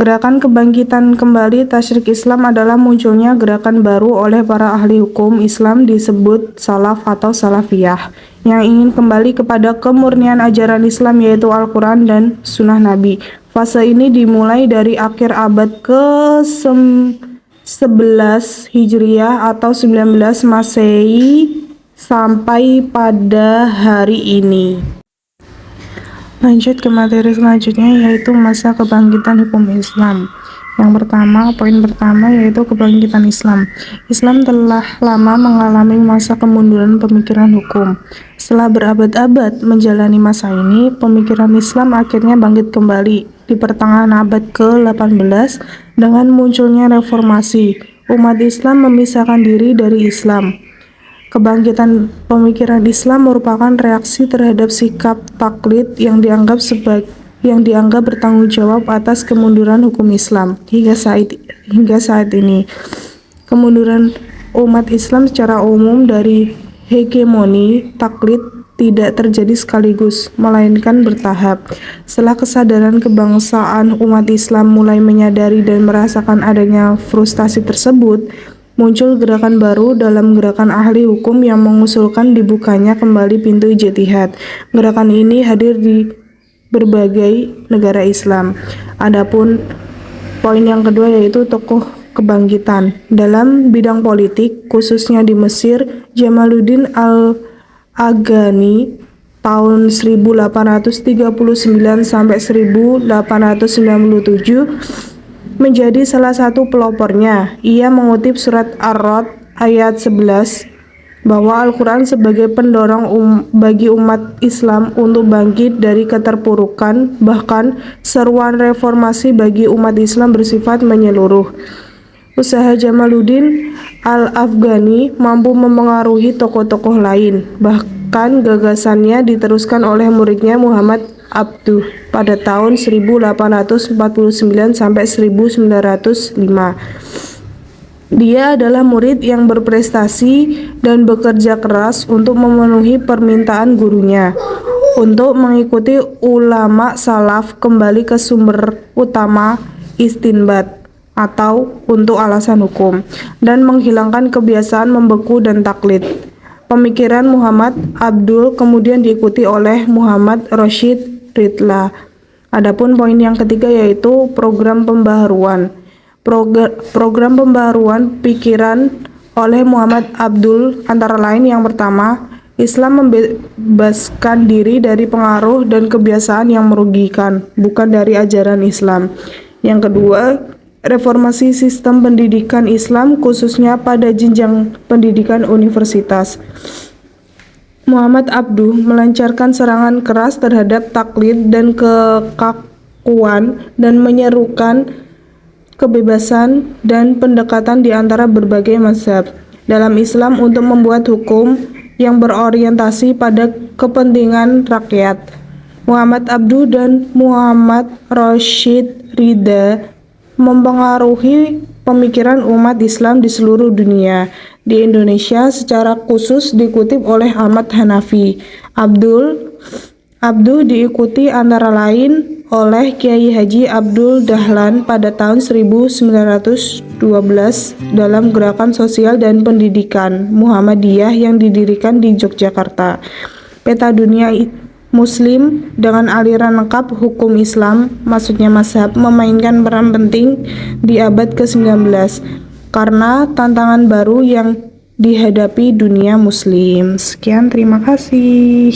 Gerakan kebangkitan kembali tasyrik Islam adalah munculnya gerakan baru oleh para ahli hukum Islam disebut salaf atau salafiyah yang ingin kembali kepada kemurnian ajaran Islam yaitu Al-Quran dan Sunnah Nabi. Fase ini dimulai dari akhir abad ke-11 Hijriah atau 19 Masehi sampai pada hari ini. Lanjut ke materi selanjutnya yaitu masa kebangkitan hukum Islam. Poin pertama yaitu kebangkitan Islam. Islam telah lama mengalami masa kemunduran pemikiran hukum. Setelah berabad-abad menjalani masa ini, pemikiran Islam akhirnya bangkit kembali di pertengahan abad ke-18 dengan munculnya reformasi. Umat Islam memisahkan diri dari Islam. Kebangkitan pemikiran Islam merupakan reaksi terhadap sikap taklid yang dianggap bertanggung jawab atas kemunduran hukum Islam hingga saat ini. Kemunduran umat Islam secara umum dari hegemoni taklid tidak terjadi sekaligus, melainkan bertahap. Setelah kesadaran kebangsaan umat Islam mulai menyadari dan merasakan adanya frustasi tersebut, muncul gerakan baru dalam gerakan ahli hukum yang mengusulkan dibukanya kembali pintu ijtihad. Gerakan ini hadir di berbagai negara Islam. Adapun poin yang kedua yaitu tokoh kebangkitan. Dalam bidang politik, khususnya di Mesir, Jamaluddin Al-Afghani tahun 1839 sampai 1897 menjadi salah satu pelopornya. Ia mengutip surat Ar-Ra'd ayat 11 bahwa Al-Quran sebagai pendorong bagi umat Islam untuk bangkit dari keterpurukan. Bahkan seruan reformasi bagi umat Islam bersifat menyeluruh. Usaha Jamaluddin Al-Afghani mampu memengaruhi tokoh-tokoh lain. Bahkan gagasannya diteruskan oleh muridnya Muhammad Abduh pada tahun 1849 sampai 1905. Dia adalah murid yang berprestasi dan bekerja keras untuk memenuhi permintaan gurunya untuk mengikuti ulama salaf kembali ke sumber utama istinbat atau untuk alasan hukum dan menghilangkan kebiasaan membeku dan taklid. Pemikiran Muhammad Abdul kemudian diikuti oleh Muhammad Rashid Ridla. Adapun poin yang ketiga yaitu program pembaharuan. Program pembaharuan pikiran oleh Muhammad Abdul antara lain yang pertama, Islam membebaskan diri dari pengaruh dan kebiasaan yang merugikan, bukan dari ajaran Islam. Yang kedua, reformasi sistem pendidikan Islam khususnya pada jenjang pendidikan universitas. Muhammad Abduh melancarkan serangan keras terhadap taklid dan kekakuan dan menyerukan kebebasan dan pendekatan di antara berbagai mazhab dalam Islam untuk membuat hukum yang berorientasi pada kepentingan rakyat. Muhammad Abduh dan Muhammad Rashid Ridha mempengaruhi pemikiran umat Islam di seluruh dunia. Di Indonesia secara khusus dikutip oleh Ahmad Hanafi. Abduh diikuti antara lain oleh Kiai Haji Abdul Dahlan pada tahun 1912 dalam gerakan sosial dan pendidikan Muhammadiyah yang didirikan di Yogyakarta. Peta dunia Muslim dengan aliran lengkap hukum Islam, maksudnya mazhab, memainkan peran penting di abad ke-19 karena tantangan baru yang dihadapi dunia Muslim. Sekian, terima kasih.